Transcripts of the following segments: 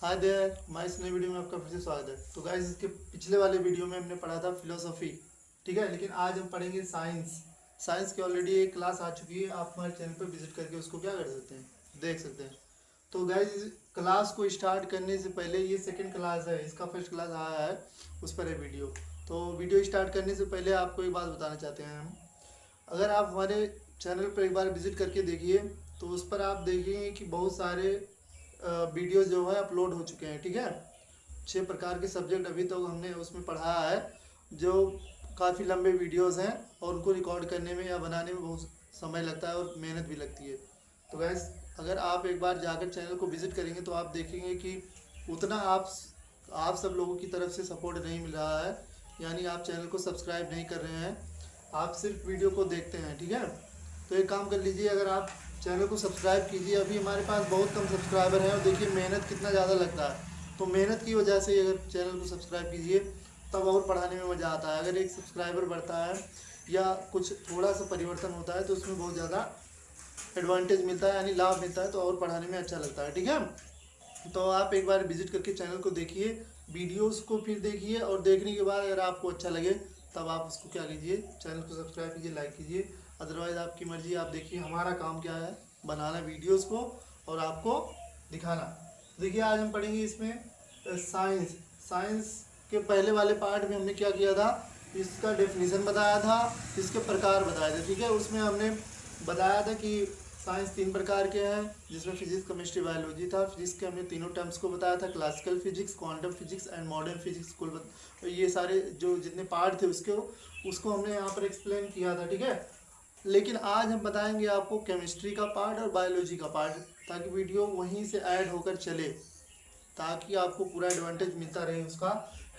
Hi there, मैं इस नई वीडियो में आपका फिर से स्वागत है। तो गाइस, इसके पिछले वाले वीडियो में हमने पढ़ा था फिलोसफी, ठीक है। लेकिन आज हम पढ़ेंगे साइंस। साइंस की ऑलरेडी एक क्लास आ चुकी है, आप हमारे चैनल पर विजिट करके उसको क्या कर सकते हैं, देख सकते हैं। तो गाइस, क्लास को स्टार्ट करने से पहले, ये सेकेंड क्लास है, इसका फर्स्ट क्लास आया है, उस पर है वीडियो। तो वीडियो स्टार्ट करने से पहले आपको एक बात बताना चाहते हैं हम। अगर आप हमारे चैनल पर एक बार विजिट करके देखिए तो उस पर आप देखेंगे कि बहुत सारे वीडियो जो है अपलोड हो चुके हैं, ठीक है। 6 प्रकार के सब्जेक्ट अभी तक हमने उसमें पढ़ाया है, जो काफ़ी लंबे वीडियोस हैं और उनको रिकॉर्ड करने में या बनाने में बहुत समय लगता है और मेहनत भी लगती है। तो गैस, अगर आप एक बार जाकर चैनल को विज़िट करेंगे तो आप देखेंगे कि उतना आप सब लोगों की तरफ से सपोर्ट नहीं मिल रहा है, यानी आप चैनल को सब्सक्राइब नहीं कर रहे हैं, आप सिर्फ वीडियो को देखते हैं, ठीक है। तो एक काम कर लीजिए, अगर आप चैनल को सब्सक्राइब कीजिए। अभी हमारे पास बहुत कम सब्सक्राइबर हैं और देखिए मेहनत कितना ज़्यादा लगता है। तो मेहनत की वजह से अगर चैनल को सब्सक्राइब कीजिए तब और पढ़ाने में मज़ा आता है। अगर एक सब्सक्राइबर बढ़ता है या कुछ थोड़ा सा परिवर्तन होता है तो उसमें बहुत ज़्यादा एडवांटेज मिलता है, यानी लाभ मिलता है, तो और पढ़ाने में अच्छा लगता है, ठीक है। तो आप एक बार विजिट करके चैनल को देखिए, वीडियोस को फिर देखिए, और देखने के बाद अगर आपको अच्छा लगे तब आप उसको क्या कीजिए, चैनल को सब्सक्राइब कीजिए, लाइक कीजिए। अदरवाइज़ आपकी मर्ज़ी। आप देखिए, हमारा काम क्या है, बनाना वीडियोस को और आपको दिखाना। देखिए, आज हम पढ़ेंगे इसमें साइंस। साइंस के पहले वाले पार्ट में हमने क्या किया था, इसका डेफिनेशन बताया था, इसके प्रकार बताए थे, ठीक है। उसमें हमने बताया था कि साइंस 3 प्रकार के हैं, जिसमें फिजिक्स, केमिस्ट्री, बायोलॉजी था। फिजिक्स के हमने तीनों टर्म्स को बताया था, classical physics, quantum physics and modern physics. कुल ये सारे जो जितने पार्ट थे उसको हमने यहाँ पर एक्सप्लेन किया था, ठीक है। लेकिन आज हम बताएंगे आपको केमिस्ट्री का पार्ट और बायोलॉजी का पार्ट, ताकि वीडियो वहीं से ऐड होकर चले, ताकि आपको पूरा एडवांटेज मिलता रहे उसका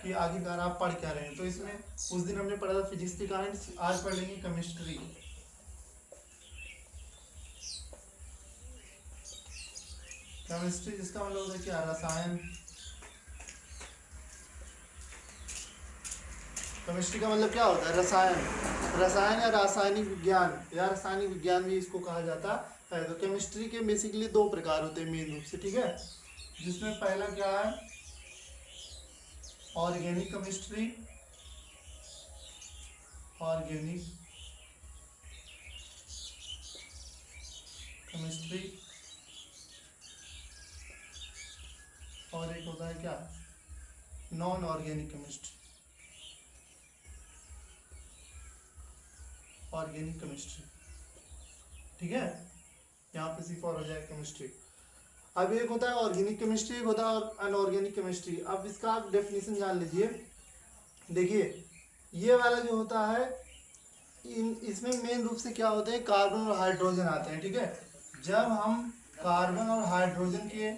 कि आखिरकार आप पढ़ क्या रहे हैं। तो इसमें उस दिन हमने पढ़ा था फिजिक्स के कारण, आज पढ़ लेंगे केमिस्ट्री। केमिस्ट्री जिसका मतलब होता है क्या, रसायन। केमिस्ट्री का मतलब क्या होता है, रसायन। रसायन या रासायनिक विज्ञान या रासायनिक विज्ञान भी इसको कहा जाता है। तो केमिस्ट्री के बेसिकली 2 प्रकार होते हैं मेन रूप से, ठीक है। जिसमें पहला क्या है, ऑर्गेनिक केमिस्ट्री। Organic chemistry. और एक होता है क्या, non organic chemistry. Organic chemistry, ठीक है। यहाँ पे सिर्फ और हो जाए केमिस्ट्री। अब एक होता है ऑर्गेनिक केमिस्ट्री, एक होता है अनऑर्गेनिक केमिस्ट्री। अब इसका आप डेफिनेशन जान लीजिए। देखिए, ये वाला जो होता है, इसमें मेन रूप से क्या होते हैं, कार्बन और हाइड्रोजन आते हैं, ठीक है। जब हम कार्बन और हाइड्रोजन के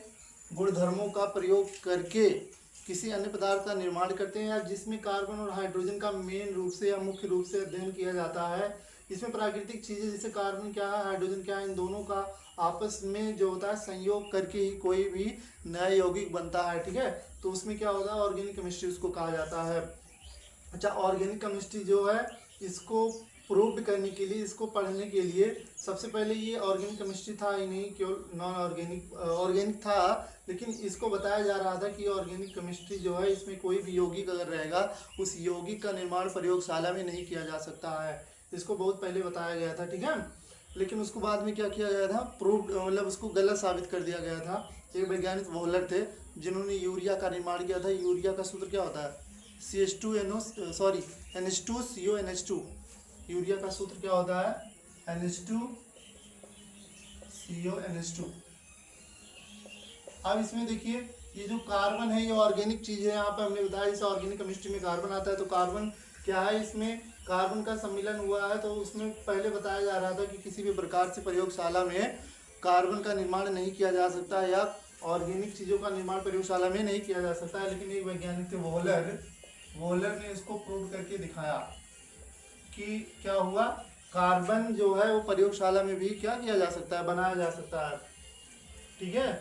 गुणधर्मों का प्रयोग करके किसी अन्य पदार्थ का निर्माण करते हैं, या जिसमें कार्बन और हाइड्रोजन का मेन रूप से या मुख्य रूप से अध्ययन किया जाता है, इसमें प्राकृतिक चीज़ें जैसे कार्बन क्या है, हाइड्रोजन क्या है, इन दोनों का आपस में जो होता है संयोग करके ही कोई भी नया यौगिक बनता है, ठीक है। तो उसमें क्या होता है, ऑर्गेनिक केमिस्ट्री उसको कहा जाता है। अच्छा, ऑर्गेनिक केमिस्ट्री जो है, इसको प्रूव करने के लिए, इसको पढ़ने के लिए सबसे पहले ये ऑर्गेनिक केमिस्ट्री था ही नहीं, केवल नॉन ऑर्गेनिक ऑर्गेनिक था, लेकिन इसको बताया जा रहा था कि ऑर्गेनिक केमिस्ट्री जो है, इसमें कोई भी यौगिक अगर रहेगा, उस यौगिक का निर्माण प्रयोगशाला में नहीं किया जा सकता है। इसको बहुत पहले बताया गया था, ठीक है। लेकिन उसको बाद में क्या किया गया था, प्रूव मतलब उसको गलत साबित कर दिया गया था। एक वैज्ञानिक वोलर थे, जिन्होंने यूरिया का निर्माण किया था। यूरिया का सूत्र क्या होता है, NH2CO NH2। यूरिया का सूत्र क्या होता है, NH2CO NH2। अब इसमें देखिए, ये जो कार्बन है, ये ऑर्गेनिक चीज़ है। यहाँ पे हमने बताया जैसे ऑर्गेनिक केमिस्ट्री में कार्बन आता है, तो कार्बन क्या है, इसमें कार्बन का सम्मिलन हुआ है। तो उसमें पहले बताया जा रहा था कि किसी भी प्रकार से प्रयोगशाला में कार्बन का निर्माण नहीं किया जा सकता है, या ऑर्गेनिक चीज़ों का निर्माण प्रयोगशाला में नहीं किया जा सकता है। लेकिन एक वैज्ञानिक थे वोलर ने इसको प्रूव करके दिखाया कि क्या हुआ, कार्बन जो है वो प्रयोगशाला में भी क्या किया जा सकता है, बनाया जा सकता है, ठीक है।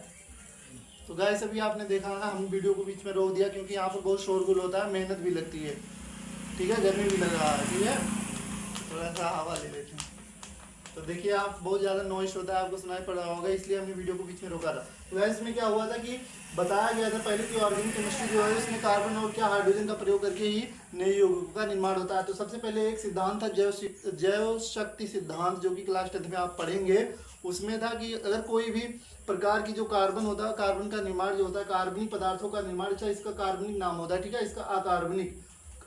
तो गाइस, अभी आपने देखा ना, हम वीडियो को बीच में रोक दिया क्योंकि यहाँ पर बहुत शोरगुल होता है, मेहनत भी लगती है, ठीक है, गर्मी भी लग रहा है, ठीक है। थोड़ा सा हवा ले लेते हैं। तो देखिए आप बहुत ज़्यादा नॉइस होता है, आपको सुनाई पड़ रहा होगा, इसलिए हमने वीडियो को बीच में रोका था। तो वैसे इसमें क्या हुआ था कि बताया गया था पहले कि ऑर्गेनिक केमिस्ट्री जो है उसमें कार्बन और क्या हाइड्रोजन का प्रयोग करके ही नए यौगिकों का निर्माण होता है। तो सबसे पहले एक सिद्धांत था जैव शक्ति सिद्धांत, जो कि क्लास 10 में आप पढ़ेंगे। उसमें था कि अगर कोई भी प्रकार की जो कार्बन होता है, कार्बन का निर्माण जो होता है, कार्बनिक पदार्थों का निर्माण, चाहे इसका कार्बनिक नाम होता है, ठीक है, इसका अकार्बनिक,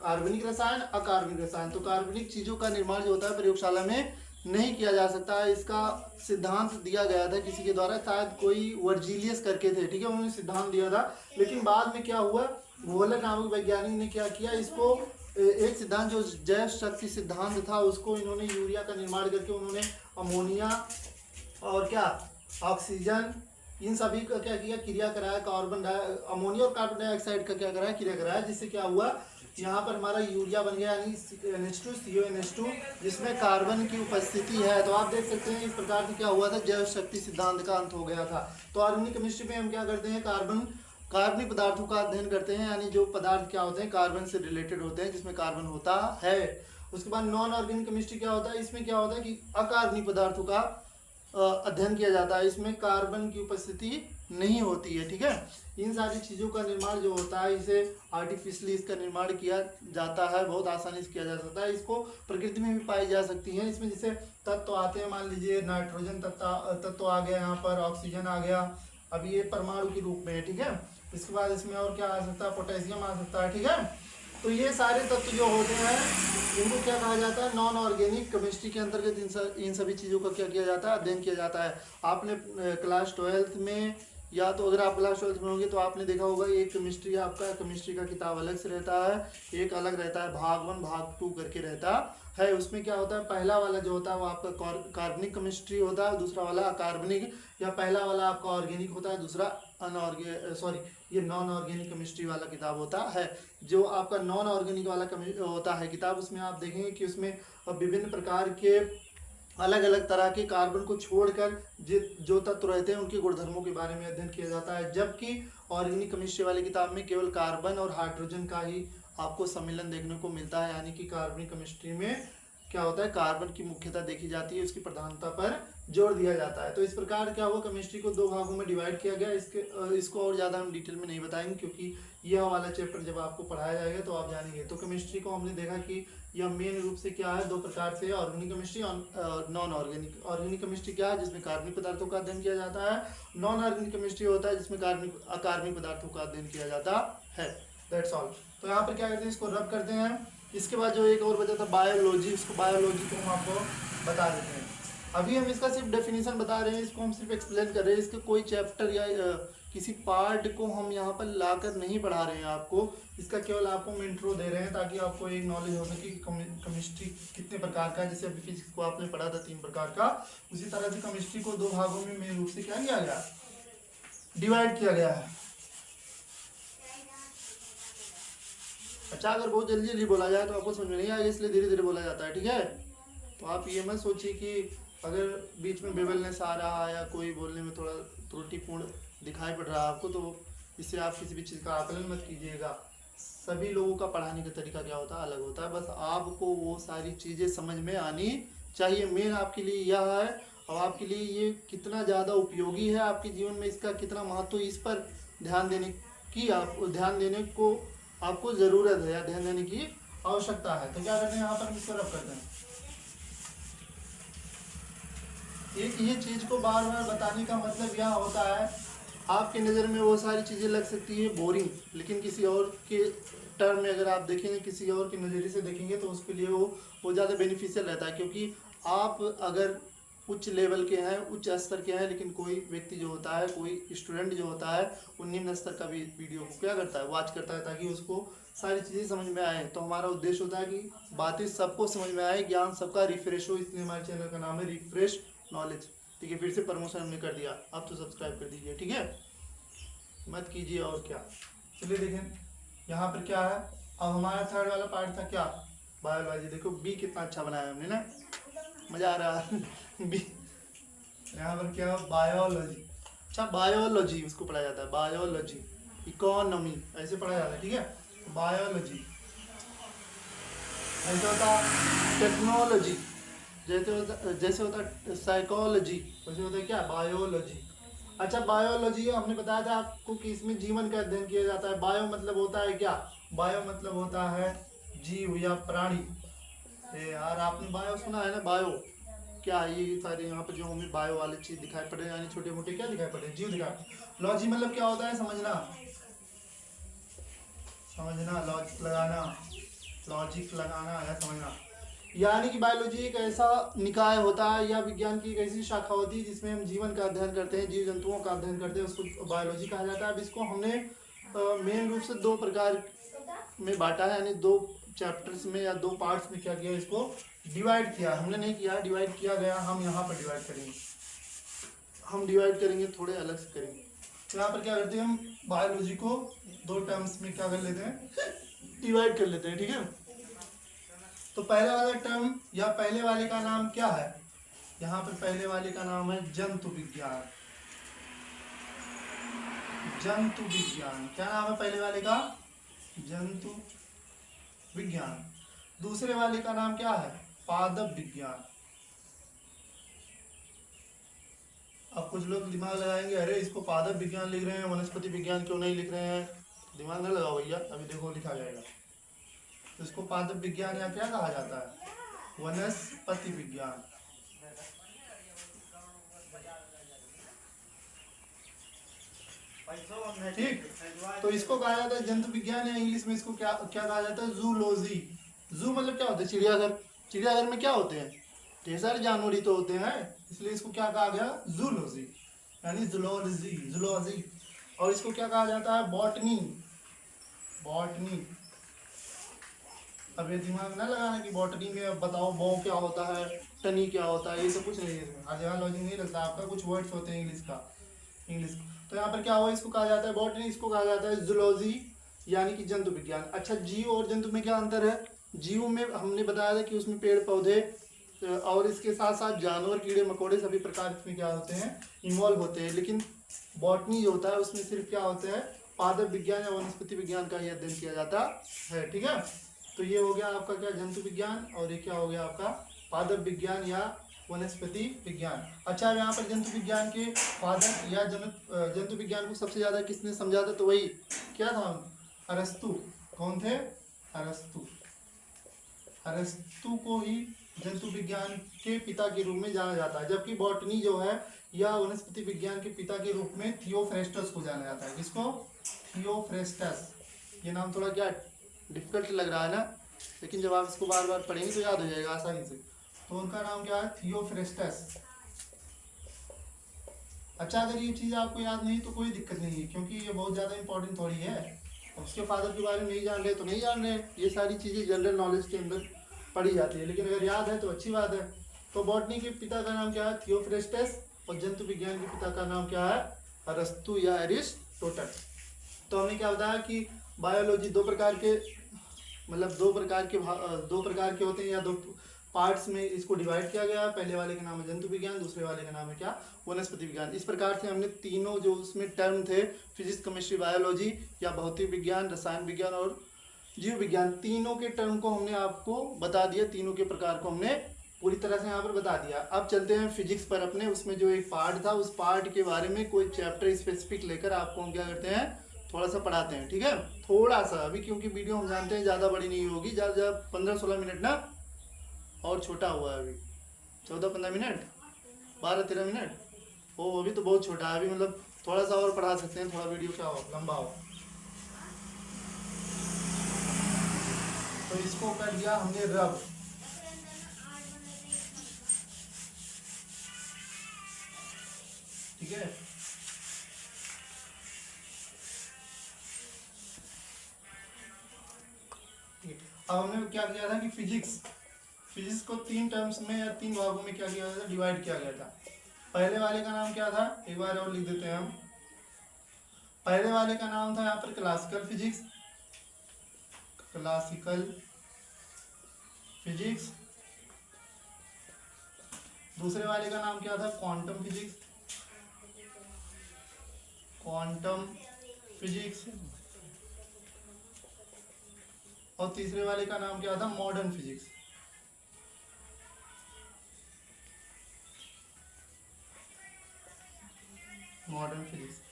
कार्बनिक रसायन, अकार्बनिक रसायन। तो कार्बनिक चीजों का निर्माण जो होता है प्रयोगशाला में नहीं किया जा सकता है। इसका सिद्धांत दिया गया था किसी के द्वारा, शायद कोई वर्जीलियस करके थे, ठीक है, उन्होंने सिद्धांत दिया था। लेकिन बाद में क्या हुआ, वोलर नामक वैज्ञानिक ने क्या किया, इसको एक सिद्धांत जो जैव शक्ति सिद्धांत था उसको इन्होंने यूरिया का निर्माण करके उन्होंने अमोनिया और क्या ऑक्सीजन इन सभी का क्या किया, क्रिया कराया, अमोनिया और कार्बन डाइऑक्साइड का क्या कराया, क्रिया कराया, जिससे क्या हुआ, यहाँ पर हमारा यूरिया बन गया, यानी NH2 जिसमें कार्बन की उपस्थिति है। तो आप देख सकते हैं इस प्रकार से क्या हुआ था, जैव शक्ति सिद्धांत का अंत हो गया था। तो ऑर्गेनिक केमिस्ट्री में हम क्या करते हैं, कार्बनिक पदार्थों का अध्ययन करते हैं, यानी जो पदार्थ क्या होते हैं कार्बन से रिलेटेड होते हैं, जिसमें कार्बन होता है। उसके बाद नॉन ऑर्गेनिक केमिस्ट्री क्या होता है, इसमें क्या होता है कि अकार्बनिक पदार्थों का अध्ययन किया जाता है, इसमें कार्बन की उपस्थिति नहीं होती है, ठीक है। इन सारी चीज़ों का निर्माण जो होता है, इसे आर्टिफिशियली इसका निर्माण किया जाता है, बहुत आसानी से किया जा सकता है। इसको प्रकृति में भी पाई जा सकती है। इसमें जैसे तत्व आते हैं, मान लीजिए नाइट्रोजन तत्व आ गया, यहाँ पर ऑक्सीजन आ गया, अब ये परमाणु के रूप में है, ठीक है। इसके बाद इसमें और क्या आ सकता है, पोटेशियम आ सकता है, ठीक है। तो ये सारे तत्व जो होते हैं इनको क्या कहा जाता है, नॉन ऑर्गेनिक केमिस्ट्री के अंतर्गत इन सभी चीज़ों का क्या किया जाता है, अध्ययन किया जाता है। आपने क्लास 12 में, या तो अगर आप क्लास 12 में होंगे तो आपने देखा होगा एक केमिस्ट्री, आपका केमिस्ट्री का किताब अलग से रहता है, एक अलग रहता है, भाग 1 भाग 2 करके रहता है। उसमें क्या होता है, पहला वाला जो होता है वो आपका कार्बनिक केमिस्ट्री होता है, दूसरा वाला अकार्बनिक, या पहला वाला आपका ऑर्गेनिक होता है, दूसरा ये नॉन ऑर्गेनिक केमिस्ट्री वाला किताब होता है। जो आपका नॉन ऑर्गेनिक वाला होता है किताब, उसमें आप देखेंगे कि उसमें विभिन्न प्रकार के अलग अलग तरह के कार्बन को छोड़कर जो तत्व रहते हैं उनके गुणधर्मों के बारे में अध्ययन किया जाता है। जबकि ऑर्गेनिक केमिस्ट्री वाली किताब में केवल कार्बन और हाइड्रोजन का ही आपको सम्मिलन देखने को मिलता है, यानी कि कार्बनिक केमिस्ट्री में क्या होता है, कार्बन की मुख्यता देखी जाती है, उसकी प्रधानता पर जोर दिया जाता है। तो इस प्रकार क्या हुआ, केमिस्ट्री को 2 भागों में डिवाइड किया गया। इसको और ज़्यादा हम डिटेल में नहीं बताएंगे, क्योंकि यह वाला चैप्टर जब आपको पढ़ाया जाएगा तो आप जानेंगे। तो केमिस्ट्री को हमने देखा कि यह मेन रूप से क्या है, 2 प्रकार से, ऑर्गेनिक केमिस्ट्री और नॉन ऑर्गेनिक। ऑर्गेनिक केमिस्ट्री क्या है, जिसमें कार्बनिक पदार्थों का अध्ययन किया जाता है। नॉन ऑर्गेनिक केमिस्ट्री होता है जिसमें अकार्बनिक पदार्थों का अध्ययन किया जाता है। That's all. तो यहाँ पर क्या करते हैं, इसको रब करते हैं। इसके बाद जो एक और बचा था बायोलॉजी, उसको बायोलॉजी को हम आपको बता देते हैं। अभी हम इसका सिर्फ डेफिनेशन बता रहे हैं, इसको हम सिर्फ एक्सप्लेन कर रहे हैं। इसके कोई चैप्टर या किसी पार्ट को हम यहाँ पर लाकर नहीं पढ़ा रहे हैं आपको, इसका केवल आपको हम इंट्रो दे रहे हैं ताकि आपको एक नॉलेज हो सके कि केमिस्ट्री कितने प्रकार का है। जैसे अभी फिजिक्स को आपने पढ़ा था 3 प्रकार का, उसी तरह से केमिस्ट्री को 2 भागों में मेन रूप से क्या किया गया, डिवाइड किया गया है। अच्छा, अगर बहुत जल्दी जल्दी बोला जाए तो आपको समझ में नहीं आएगा, इसलिए धीरे धीरे बोला जाता है, ठीक है। तो आप ये मत सोचिए कि अगर बीच में बेबलनेस आ रहा है या कोई बोलने में थोड़ा त्रुटिपूर्ण दिखाई पड़ रहा है आपको, तो इससे आप किसी भी चीज़ का आकलन मत कीजिएगा। सभी लोगों का पढ़ाने का तरीका क्या होता है, अलग होता है। बस आपको वो सारी चीज़ें समझ में आनी चाहिए। मेन आपके लिए यह है, और आपके लिए ये कितना ज़्यादा उपयोगी है आपके जीवन में, इसका कितना महत्व, इस पर ध्यान देने को आपको ज़रूरत है या ध्यान देने की आवश्यकता है। तो क्या करते हैं, यहाँ पर हम इसको रब करते हैं। एक ये चीज़ को बार बार बताने का मतलब यह होता है, आपकी नज़र में वो सारी चीज़ें लग सकती है बोरिंग, लेकिन किसी और के टर्म में अगर आप देखेंगे, किसी और के नज़रिए से देखेंगे तो उसके लिए वो ज़्यादा बेनिफिशियल रहता है। क्योंकि आप अगर उच्च लेवल के हैं, उच्च स्तर के हैं, लेकिन कोई व्यक्ति जो होता है, कोई स्टूडेंट जो होता है, वो निम्न स्तर का भी वीडियो को क्या करता है, वॉच करता है, ताकि उसको सारी चीज़ें समझ में आए। तो हमारा उद्देश्य होता है कि बातें सबको समझ में आए, ज्ञान सबका रिफ्रेश हो, इसलिए हमारे चैनल का नाम है रिफ्रेश नॉलेज, ठीक है। फिर से प्रमोशन हमने कर दिया, आप तो सब्सक्राइब कर दीजिए, ठीक है, मत कीजिए। और क्या, चलिए देखें यहाँ पर क्या है। अब हमारा थर्ड वाला पार्ट था क्या, बायोलॉजी। देखो बी कितना अच्छा बनाया हमने ना, मज़ा आ रहा है। बी यहाँ पर क्या, बायोलॉजी। अच्छा, बायोलॉजी उसको पढ़ा जाता है, बायोलॉजी, इकोनॉमी ऐसे पढ़ा जाता है, ठीक है। बायोलॉजी ऐसा होता है, टेक्नोलॉजी, जैसे होता है साइकोलॉजी, वैसे होता है क्या, बायोलॉजी। अच्छा, बायोलॉजी हमने बताया था आपको कि इसमें जीवन का अध्ययन किया जाता है। बायो मतलब होता है क्या, बायो मतलब होता है जीव या प्राणी। यार आपने बायो सुना है ना, बायो क्या है, ये सारे यहाँ पे जो हमें बायो वाले चीज दिखाई पड़ रहे हैं, यानी छोटे मोटे क्या दिखाई पड़ रहे हैं, जीव दिखाई। लॉजी मतलब क्या होता है, समझना, लॉजिक लगाना, लॉजिक लगाना या समझना। यानी कि बायोलॉजी एक ऐसा निकाय होता है या विज्ञान की एक ऐसी शाखा होती है जिसमें हम जीवन का अध्ययन करते हैं, जीव जंतुओं का अध्ययन करते हैं, उसको बायोलॉजी कहा जाता है। अब इसको हमने मेन रूप से दो प्रकार में बांटा है, यानी दो चैप्टर्स में या दो पार्ट्स में क्या किया, इसको डिवाइड किया। हमने नहीं किया, डिवाइड किया गया, हम यहाँ पर डिवाइड करेंगे। हम डिवाइड करेंगे, थोड़े अलग से करेंगे। तो यहाँ पर क्या करते हैं, हम बायोलॉजी को दो टर्म्स में क्या कर लेते हैं, डिवाइड कर लेते हैं, ठीक है। तो पहले वाला टर्म या पहले वाले का नाम क्या है, यहाँ पर पहले वाले का नाम है जंतु विज्ञान। जंतु विज्ञान, क्या नाम है पहले वाले का, जंतु विज्ञान। दूसरे वाले का नाम क्या है, पादप विज्ञान। अब कुछ लोग दिमाग लगाएंगे, अरे इसको पादप विज्ञान लिख रहे हैं, वनस्पति विज्ञान क्यों नहीं लिख रहे हैं। दिमाग न लगाओ भैया, अभी देखो लिखा जाएगा। तो इसको पादप विज्ञान या क्या कहा जाता है, वनस्पति विज्ञान। ठीक, तो इसको कहा जाता है जंतु विज्ञान, या इंग्लिश में इसको क्या क्या कहा जाता है, जूलॉजी। जू मतलब क्या होता है, चिड़ियाघर। चिड़ियाघर में क्या होते हैं, ढेर सारे जानवर ही तो होते हैं, इसलिए इसको क्या कहा गया, जूलॉजी, यानी जूलॉजी, जूलॉजी। और इसको क्या कहा जाता है, बॉटनी, बॉटनी। अब ये दिमाग ना लगाना कि बॉटनी में बताओ बो क्या होता है, टनी क्या होता है, ये सब कुछ नहीं है इसमें। आज यहाँ लॉजिक नहीं लगता आपका, कुछ वर्ड्स होते हैं इंग्लिश का, इंग्लिश। तो यहाँ पर क्या हुआ, इसको कहा जाता है बॉटनी, इसको कहा जाता है जूलॉजी, यानी कि जंतु विज्ञान। अच्छा, जीव और जंतु में क्या अंतर है, जीव में हमने बताया था कि उसमें पेड़ पौधे और इसके साथ साथ जानवर, कीड़े मकोड़े, सभी प्रकार इसमें क्या होते हैं, इन्वॉल्व होते हैं। लेकिन बॉटनी जो होता है उसमें सिर्फ क्या होता है, पादप विज्ञान या वनस्पति विज्ञान का ही अध्ययन किया जाता है, ठीक है। तो ये हो गया आपका क्या, जंतु विज्ञान, और ये क्या हो गया आपका, पादप विज्ञान या वनस्पति विज्ञान। अच्छा, यहाँ पर जंतु विज्ञान के फादर या जंतु विज्ञान को सबसे ज्यादा किसने समझा था, तो वही क्या था, अरस्तु। कौन थे, अरस्तु। अरस्तु को ही जंतु विज्ञान के पिता के रूप में जाना जाता है। जबकि बॉटनी जो है या वनस्पति विज्ञान के पिता के रूप में थियोफ्रेस्टस को जाना जाता है। किसको, थियोफ्रेस्टस। ये नाम थोड़ा क्या डिफिकल्ट लग रहा है ना, लेकिन जब आप इसको बार बार पढ़ेंगे तो याद हो जाएगा आसानी से। तो उनका नाम क्या है, थियोफ्रेस्टस। अच्छा, अगर ये चीज़ आपको याद नहीं तो कोई दिक्कत नहीं है, क्योंकि ये बहुत ज़्यादा इंपॉर्टेंट थोड़ी है। उसके फादर के बारे में नहीं जान रहे तो नहीं जान रहे, ये सारी चीज़ें जनरल नॉलेज के अंदर पढ़ी जाती है, लेकिन अगर याद है तो अच्छी बात है। तो बॉटनी के पिता का नाम क्या है, थियोफ्रेस्टस, और जंतु विज्ञान के पिता का नाम क्या है, अरस्तु या एरिस्टोटल। तो हमने क्या बताया कि बायोलॉजी दो प्रकार के, मतलब दो प्रकार के होते हैं, या दो पार्ट्स में इसको डिवाइड किया गया है। पहले वाले का नाम है जंतु विज्ञान, दूसरे वाले का नाम है क्या, वनस्पति विज्ञान। इस प्रकार से हमने तीनों जो उसमें टर्म थे, फिजिक्स, केमिस्ट्री, बायोलॉजी या भौतिक विज्ञान, रसायन विज्ञान और जीव विज्ञान, तीनों के टर्म को हमने आपको बता दिया, तीनों के प्रकार को हमने पूरी तरह से यहाँ पर बता दिया। अब चलते हैं फिजिक्स पर अपने। उसमें जो एक पार्ट था, उस पार्ट के बारे में कोई चैप्टर स्पेसिफिक लेकर आपको हम क्या करते हैं, थोड़ा सा पढ़ाते हैं, ठीक है। थोड़ा सा अभी, क्योंकि वीडियो हम जानते हैं ज़्यादा बड़ी नहीं होगी, ज़्यादा 15-16 मिनट ना, और छोटा हुआ है अभी 14-15 मिनट, 12-13 मिनट, वो अभी तो बहुत छोटा है अभी, मतलब थोड़ा सा और पढ़ा सकते हैं, थोड़ा वीडियो क्या हो, लंबा हो। तो इसको कर दिया हमने रब, ठीक है। अब हमने क्या किया था कि फिजिक्स को तीन टर्म्स में या तीन भागों में क्या किया गया था, डिवाइड किया गया था। पहले वाले का नाम क्या था, एक बार और लिख देते हैं हम। पहले वाले का नाम था यहाँ पर क्लासिकल फिजिक्स, क्लासिकल फिजिक्स। दूसरे वाले का नाम क्या था, क्वांटम फिजिक्स, क्वांटम फिजिक्स। और तीसरे वाले का नाम क्या था, मॉडर्न फिजिक्स, मॉडर्न फिजिक्स।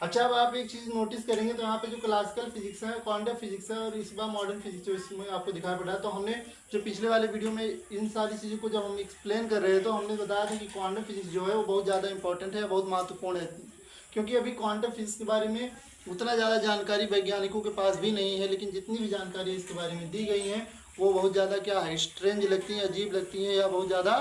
अच्छा, अब आप एक चीज़ नोटिस करेंगे तो यहाँ पे जो क्लासिकल फिजिक्स है, क्वांटम फिजिक्स है और इस बार मॉडर्न फिजिक्स जो इसमें आपको दिखाई पड़ रहा है, तो हमने जो पिछले वाले वीडियो में इन सारी चीज़ों को जब हम एक्सप्लेन कर रहे हैं तो हमने बताया था कि क्वांटम फिजिक्स जो है वो बहुत ज़्यादा इंपॉर्टेंट है, बहुत महत्वपूर्ण है, क्योंकि अभी क्वांटम फिजिक्स के बारे में उतना ज़्यादा जानकारी वैज्ञानिकों के पास भी नहीं है, लेकिन जितनी भी जानकारी इसके बारे में दी गई है वो बहुत ज़्यादा क्या है, स्ट्रेंज लगती हैं, अजीब लगती हैं, या बहुत ज़्यादा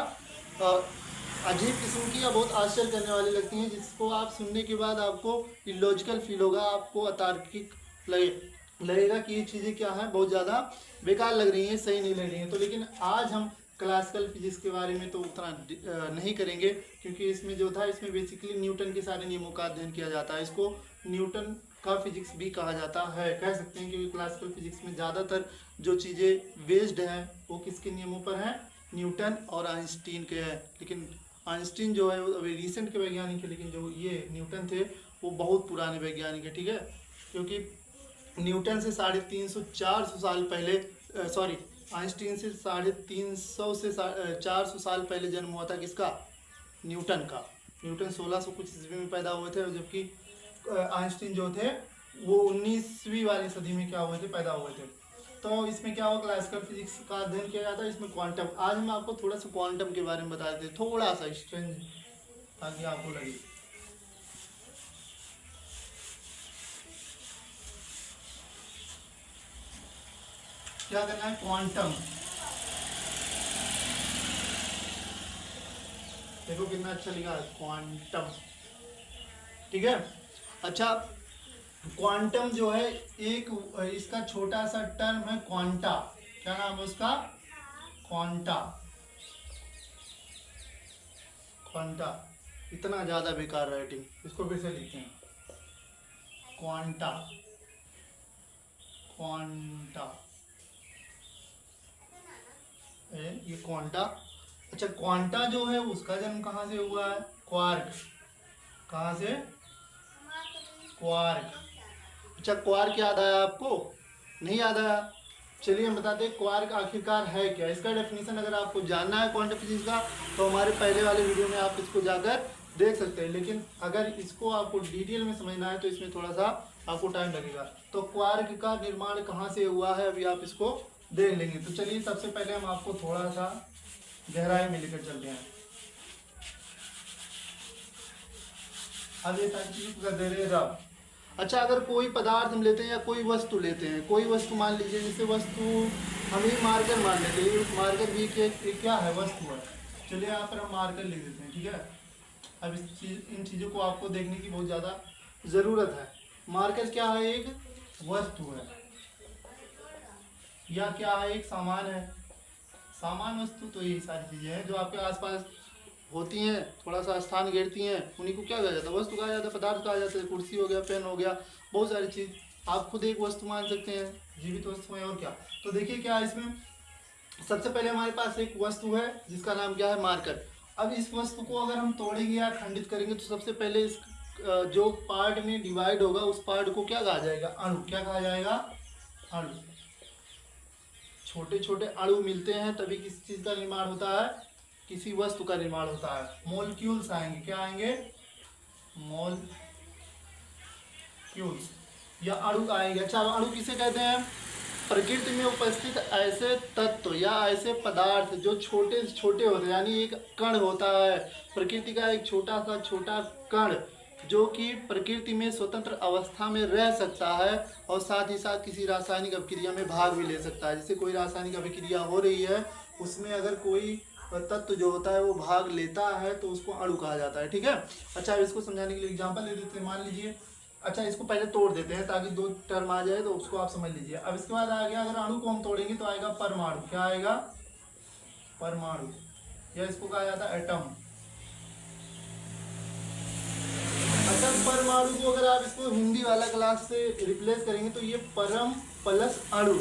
अजीब किस्म की या बहुत आश्चर्य करने वाली लगती हैं, जिसको आप सुनने के बाद आपको इलॉजिकल फील होगा, आपको अतार्किक लगेगा कि ये चीज़ें क्या है, बहुत ज़्यादा बेकार लग रही हैं, सही नहीं लग रही हैं। तो लेकिन आज हम क्लासिकल फिजिक्स के बारे में तो उतना नहीं करेंगे, क्योंकि इसमें जो था, इसमें बेसिकली न्यूटन के सारे नियमों का अध्ययन किया जाता है। इसको न्यूटन का फिजिक्स भी कहा जाता है, कह सकते हैं, क्योंकि क्लासिकल फिजिक्स में ज़्यादातर जो चीज़ें बेस्ड हैं वो किसके नियमों पर हैं, न्यूटन और आइंस्टीन के हैं। लेकिन आइंस्टीन जो है वो अभी रिसेंट के वैज्ञानिक है, लेकिन जो ये न्यूटन थे वो बहुत पुराने वैज्ञानिक है, ठीक है, क्योंकि न्यूटन से 350-400 साल पहले, सॉरी, आइंस्टीन से 350 से 400 साल पहले जन्म हुआ था किसका, न्यूटन का। न्यूटन 1600 कुछ ईस्वी में पैदा हुए थे, जबकि आइंस्टीन जो थे वो 19वीं वाली सदी में क्या हुए थे, पैदा हुए थे। तो इसमें क्या हुआ, क्लासिकल फिजिक्स का अध्ययन किया जाता है, इसमें क्वांटम। आज हम आपको थोड़ा सा क्वांटम के बारे में बता देते हैं, थोड़ा सा स्ट्रेंज, ताकि आपको लगे। क्या करना है, क्वांटम, देखो कितना अच्छा लिखा है, क्वांटम, ठीक है। अच्छा, क्वांटम जो है एक इसका छोटा सा टर्म है क्वांटा, क्या नाम है उसका, क्वांटा। क्वांटा, इतना ज्यादा बेकार राइटिंग, इसको फिर से लिखते हैं, क्वांटा, क्वांटा, ये क्वांटा। अच्छा, क्वांटा जो है उसका जन्म कहाँ से हुआ है, क्वार्क, कहाँ से, क्वार्क। अच्छा, क्वार्क याद आया आपको, नहीं याद आया, चलिए हम बताते हैं क्वार्क आखिरकार है क्या। इसका डेफिनेशन अगर आपको जानना है क्वांटम फिजिक्स का तो हमारे पहले वाले वीडियो में आप इसको जाकर देख सकते हैं, लेकिन अगर इसको आपको डिटेल में समझना है तो इसमें थोड़ा सा आपको टाइम लगेगा। तो क्वार्क का निर्माण कहाँ से हुआ है अभी आप इसको देख लेंगे। तो चलिए सबसे पहले हम आपको थोड़ा सा गहराई में लेकर चलते हैं। अब ये सारी चीज़ कर दे रहे हैं रब। अच्छा, अगर कोई पदार्थ हम लेते हैं या कोई वस्तु लेते हैं, कोई वस्तु मान लीजिए, जैसे वस्तु हम ही मार्कर मान लेते हैं, मार्कर भी क्या है, वस्तु है। चलिए यहाँ पर हम मार्कर लिख देते हैं, ठीक है। अब इन चीज़ों को आपको देखने की बहुत ज़्यादा ज़रूरत है। मार्कर क्या है, एक वस्तु है, या क्या है, एक सामान है। सामान वस्तु तो यही सारी चीज़ें हैं जो आपके आसपास होती हैं, थोड़ा सा स्थान घेरती हैं, उन्हीं को क्या कहा जाता है, वस्तु कहा जाता है, पदार्थ कहा जाता है। कुर्सी हो गया, पेन हो गया, बहुत सारी चीज़ आप खुद एक वस्तु मान सकते हैं, जीवित वस्तु है और क्या। तो देखिए क्या इसमें सबसे पहले हमारे पास एक वस्तु है जिसका नाम क्या है, मार्कर। अब इस वस्तु को अगर हम तोड़ेंगे या खंडित करेंगे तो सबसे पहले इस जो पार्ट में डिवाइड होगा उस पार्ट को क्या कहा जाएगा, अणु। क्या कहा जाएगा, अणु। छोटे छोटे अणु मिलते हैं तभी किसी चीज़ का निर्माण होता है, किसी वस्तु का निर्माण होता है। मॉलिक्यूल्स आएंगे, क्या आएंगे, मॉलिक्यूल्स या अणु आएंगे। अच्छा, अणु किसे कहते हैं, प्रकृति में उपस्थित ऐसे तत्व या ऐसे पदार्थ जो छोटे से छोटे होते हैं, यानी एक कण होता है, प्रकृति का एक छोटा कण जो कि प्रकृति में स्वतंत्र अवस्था में रह सकता है और साथ ही साथ किसी रासायनिक अभिक्रिया में भाग भी ले सकता है। जैसे कोई रासायनिक अभिक्रिया हो रही है, उसमें अगर कोई तत्व जो होता है वो भाग लेता है तो उसको अणु कहा जाता है, ठीक है। अच्छा, इसको समझाने के लिए एग्जांपल ले देते हैं, मान लीजिए। अच्छा, इसको पहले तोड़ देते हैं ताकि दो टर्म आ जाए तो उसको आप समझ लीजिए। अब इसके बाद आ गया, अगर अणु को हम तोड़ेंगे तो आएगा परमाणु। क्या आएगा, परमाणु, या इसको कहा जाता है एटम। अच्छा, परमाणु को अगर आप इसको हिंदी वाला क्लास से रिप्लेस करेंगे तो ये परम प्लस अणु,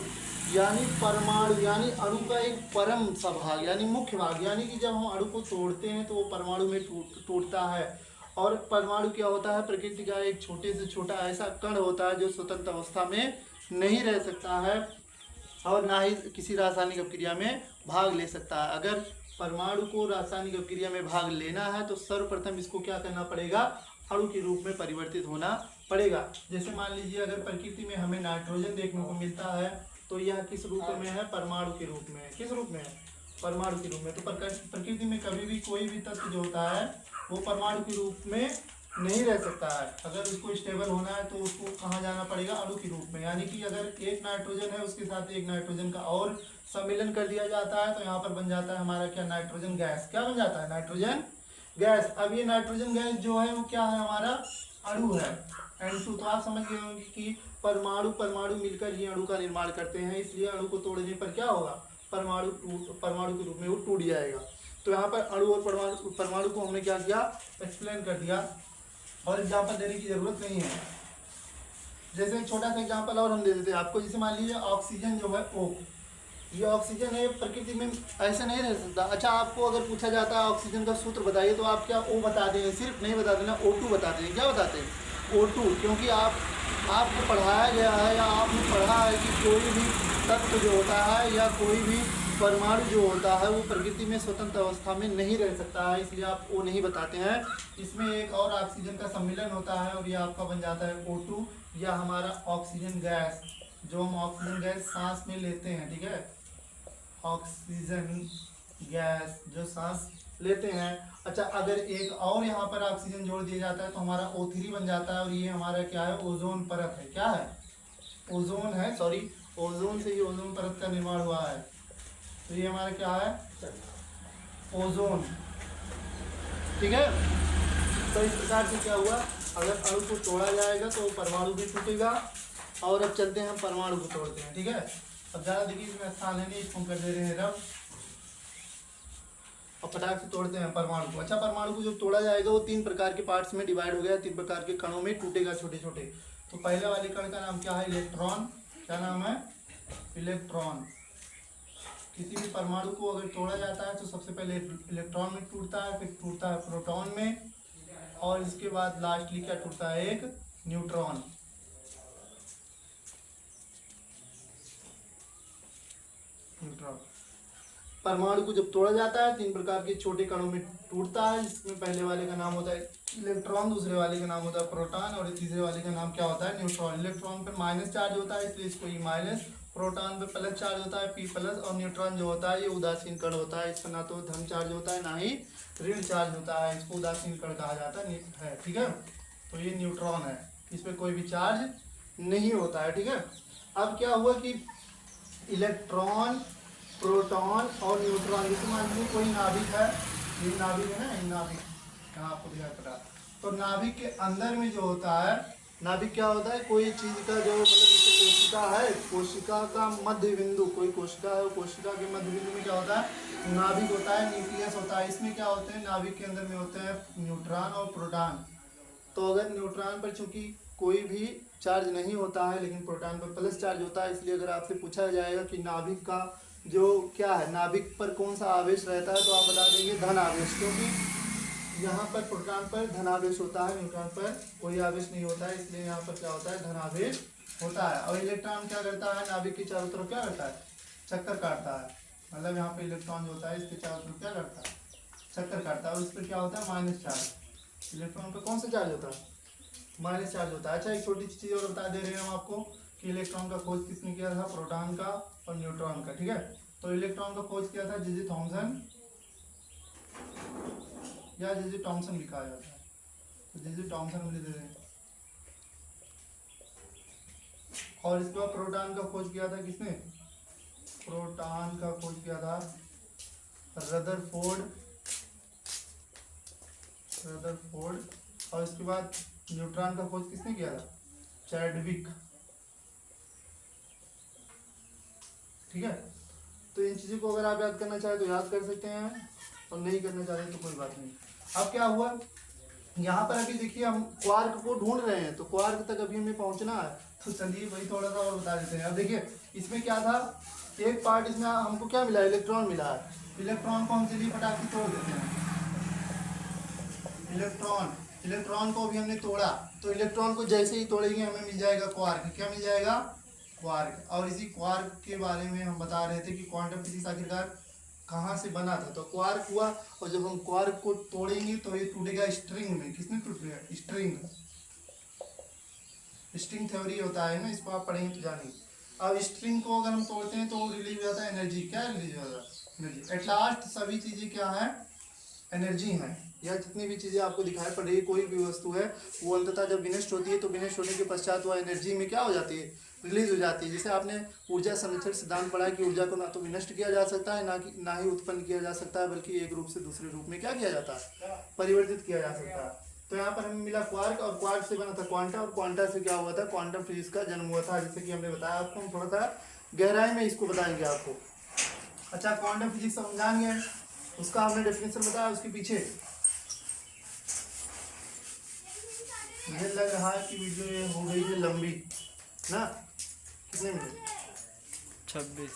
यानी परमाणु, यानी अणु का एक परम सा भाग, यानी मुख्य भाग। यानी कि जब हम अणु को तोड़ते हैं तो वो परमाणु में टूटता है। और परमाणु क्या होता है, प्रकृति का एक छोटे से छोटा ऐसा कण होता है जो स्वतंत्र अवस्था में नहीं रह सकता है और ना ही किसी रासायनिक अभिक्रिया में भाग ले सकता है। अगर परमाणु को रासायनिक अभिक्रिया में भाग लेना है तो सर्वप्रथम इसको क्या करना पड़ेगा, अणु के रूप में परिवर्तित होना पड़ेगा। जैसे मान लीजिए अगर प्रकृति में हमें नाइट्रोजन देखने को मिलता है तो यह किस रूप में है, परमाणु के रूप में है। किस रूप में है, परमाणु के रूप में। तो प्रकृति में कभी भी कोई भी तत्व जो होता है वो परमाणु के रूप में नहीं रह सकता है। अगर उसको स्टेबल होना है तो उसको कहाँ जाना पड़ेगा, अणु के रूप में। यानी कि अगर एक नाइट्रोजन है उसके साथ एक नाइट्रोजन का और सम्मिलन कर दिया जाता है तो यहाँ पर बन जाता है हमारा क्या, नाइट्रोजन गैस। क्या बन जाता है, नाइट्रोजन गैस। अब ये नाइट्रोजन गैस जो है वो क्या है, हमारा अणु है, N2। तो आप समझ गए होंगे कि परमाणु परमाणु मिलकर ही अणु का निर्माण करते हैं, इसलिए अणु को तोड़ने पर क्या होगा, परमाणु के रूप में वो टूट जाएगा। तो यहाँ पर अणु और परमाणु को हमने क्या किया, एक्सप्लेन कर दिया और एग्जाम्पल देने की जरूरत नहीं है। जैसे एक छोटा सा एग्जाम्पल और हम दे देते हैं आपको। जैसे मान लीजिए ऑक्सीजन जो है O, ये ऑक्सीजन है, प्रकृति में ऐसे नहीं रह सकता। अच्छा, आपको अगर पूछा जाता है ऑक्सीजन का सूत्र बताइए तो आप क्या O बता देंगे, सिर्फ नहीं बता देना, O2 बताते हैं। क्या बताते हैं, O2। क्योंकि आपको पढ़ाया गया है या आपने पढ़ा है कि कोई भी तत्व जो होता है या कोई भी परमाणु जो होता है वो प्रकृति में स्वतंत्र अवस्था में नहीं रह सकता है, इसलिए आप O नहीं बताते हैं। इसमें एक और ऑक्सीजन का सम्मिलन होता है और ये आपका बन जाता है O2, या हमारा ऑक्सीजन गैस, जो हम ऑक्सीजन गैस सांस में लेते हैं। ठीक है, ऑक्सीजन गैस जो सांस लेते हैं। अच्छा, अगर एक और यहाँ पर ऑक्सीजन जोड़ दिया जाता है तो हमारा O3 बन जाता है और ये हमारा क्या है, ओजोन परत है। क्या है, ओजोन है, सॉरी, ओजोन से ही ओजोन परत का निर्माण हुआ है। तो ये हमारा क्या है, ओजोन। ठीक है, तो इस प्रकार से क्या हुआ, अगर अणु को तोड़ा जाएगा तो परमाणु भी टूटेगा। और अब चलते हैं हम परमाणु को तोड़ते हैं। ठीक है, अब ज़्यादा देखिए इसमें स्थान है नहीं, इसको हम कर दे रहे हैं रब और फटाक से तोड़ते हैं परमाणु को। अच्छा, परमाणु को जब तोड़ा जाएगा वो 3 प्रकार के पार्ट्स में डिवाइड हो गया, 3 प्रकार के कणों में टूटेगा, छोटे छोटे। तो पहले वाले कण का नाम क्या है, इलेक्ट्रॉन। क्या नाम है, इलेक्ट्रॉन। किसी भी परमाणु को अगर तोड़ा जाता है तो सबसे पहले इलेक्ट्रॉन में टूटता है, फिर टूटता है प्रोटॉन में, और इसके बाद लास्टली क्या टूटता है, एक न्यूट्रॉन। परमाणु को जब तोड़ा जाता है 3 प्रकार के छोटे कणों में टूटता है, जिसमें पहले वाले का नाम होता है इलेक्ट्रॉन, दूसरे वाले का नाम होता है प्रोटॉन और तीसरे वाले का नाम क्या होता है, न्यूट्रॉन। इलेक्ट्रॉन पर माइनस चार्ज होता है इसलिए इसको ई माइनस, प्रोटॉन पे प्लस चार्ज होता है पी प्लस, और न्यूट्रॉन जो होता है ये उदासीन कण होता है, इसका ना तो धन चार्ज होता है ना ही ऋण चार्ज होता है, इसको उदासीन कण कहा जाता है। ठीक है, तो ये न्यूट्रॉन है, इस पर कोई भी चार्ज नहीं होता है। ठीक है, अब क्या हुआ कि इलेक्ट्रॉन, प्रोटॉन और न्यूट्रॉन, जैसे मान लीजिए कोई नाभिक है, ये नाभिक है ना, ये नाभिक कहाँ आपको दिखाई पड़ा, तो नाभिक के अंदर में जो होता है, नाभिक क्या होता है, कोई चीज का जो मतलब जैसे कोशिका है, कोशिका का मध्य बिंदु, कोई कोशिका है, कोशिका के मध्य बिंदु में क्या होता है, नाभिक होता है, न्यूक्लियस होता है। इसमें क्या होते हैं, नाभिक के अंदर में होते हैं न्यूट्रॉन और प्रोटॉन। तो अगर न्यूट्रॉन पर चूंकि कोई भी चार्ज नहीं होता है लेकिन प्रोटॉन पर प्लस चार्ज होता है, इसलिए अगर आपसे पूछा जाएगा कि नाभिक का जो क्या है, नाभिक पर कौन सा आवेश रहता है, तो आप बता देंगे धन आवेश, क्योंकि यहाँ पर प्रोटॉन पर धन आवेश होता है, न्यूट्रॉन पर कोई आवेश नहीं होता है, इसलिए यहाँ पर क्या होता है, धन आवेश होता है। और इलेक्ट्रॉन क्या करता है, नाभिक के चारों तरफ क्या करता है, चक्कर काटता है। मतलब यहाँ पे इलेक्ट्रॉन जो होता है इसके चारों तरफ क्या करता है, चक्कर काटता है, और इस पर क्या होता है, माइनस चार्ज। इलेक्ट्रॉन पर कौन सा चार्ज होता है, माइनस चार्ज होता है। अच्छा, एक छोटी चीज़ और बता दे रहे हैं हम आपको कि इलेक्ट्रॉन का खोज किसने किया था, प्रोटॉन का और न्यूट्रॉन का। ठीक है, तो इलेक्ट्रॉन का खोज किया था जे.जे. थॉमसन, या जे.जे. थॉमसन भी कहा जाता है, तो जे.जे. थॉमसन मुझे दे दें। और इसके बाद प्रोटॉन का खोज किया था किसने, प्रोटॉन का खोज किया था रदरफोर्ड, और इसके बाद न्यूट्रॉन का खोज किसने किया था, चैडविक। ठीक है, तो इन चीज़ों को अगर आप याद करना चाहें तो याद कर सकते हैं, और नहीं करना चाहते तो कोई बात नहीं। अब क्या हुआ, यहाँ पर अभी देखिए हम क्वार्क को ढूंढ रहे हैं, तो क्वार्क तक अभी हमें पहुँचना है, तो चलिए वही थोड़ा सा और बता देते हैं। अब देखिए इसमें क्या था, एक पार्ट इसमें हमको क्या मिला, इलेक्ट्रॉन मिला है। इलेक्ट्रॉन को हम चलिए फटाक से तोड़ देते हैं। इलेक्ट्रॉन को भी हमने तोड़ा, तो इलेक्ट्रॉन को जैसे ही तोड़ेंगे हमें मिल जाएगा क्वार्क। क्या मिल जाएगा, क्वार्क। और इसी क्वार्क के बारे में हम बता रहे थे कि क्वांटम फिजिक्स आखिरकार कहाँ से बना था, तो क्वार्क हुआ। और जब हम क्वार्क को तोड़ेंगे तो ये टूटेगा स्ट्रिंग में। किसमें टूटेगा? स्ट्रिंग। स्ट्रिंग थ्योरी होता है ना, इसको आप पढ़ेंगे तो जानेंगे। अब स्ट्रिंग को अगर हम तोड़ते हैं तो रिलीज हो जाता है एनर्जी। क्या रिलीज हो जाता है? एनर्जी। एट लास्ट सभी चीज़ें क्या है? एनर्जी है। या जितनी भी चीज़ें आपको दिखाई पड़ रही है, कोई भी वस्तु है, वो अंततः जब विनष्ट होती है तो विनष्ट होने के पश्चात वह एनर्जी में क्या हो जाती है? रिलीज हो जाती है। जैसे आपने ऊर्जा संरक्षण सिद्धांत पढ़ा कि ऊर्जा को ना तो विनष्ट किया जा सकता है, ना ही उत्पन्न किया जा सकता है, बल्कि एक रूप से दूसरे रूप में क्या किया जाता है? परिवर्तित किया जा सकता है। तो यहाँ पर हमें मिला क्वार्क, और क्वार्क से बना था क्वांटा, और क्वांटा से क्या हुआ था? क्वांटम फिजिक्स का जन्म हुआ था। जैसे कि हमने बताया आपको, हम थोड़ा सा गहराई में इसको बताएंगे आपको। अच्छा, क्वांटम फिजिक्स हम जान गए, उसका हमने डेफिनेशन बताया। उसके पीछे मुझे लग रहा है कि वीडियो ये हो गई है लंबी ना। कितने मिनट? 26।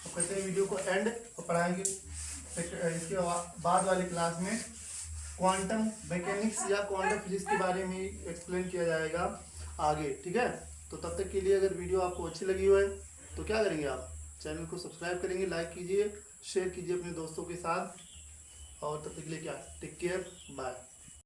तो कहते हैं वीडियो को एंड और पढ़ाएंगे इसके बाद वाली क्लास में क्वांटम मैकेनिक्स या क्वांटम फिजिक्स के बारे में एक्सप्लेन किया जाएगा आगे, ठीक है। तो तब तक के लिए अगर वीडियो आपको अच्छी लगी हो तो क्या करेंगे आप? चैनल को सब्सक्राइब करेंगे, लाइक कीजिए, शेयर कीजिए अपने दोस्तों के साथ। और तब तक के लिए क्या, टेक केयर, बाय।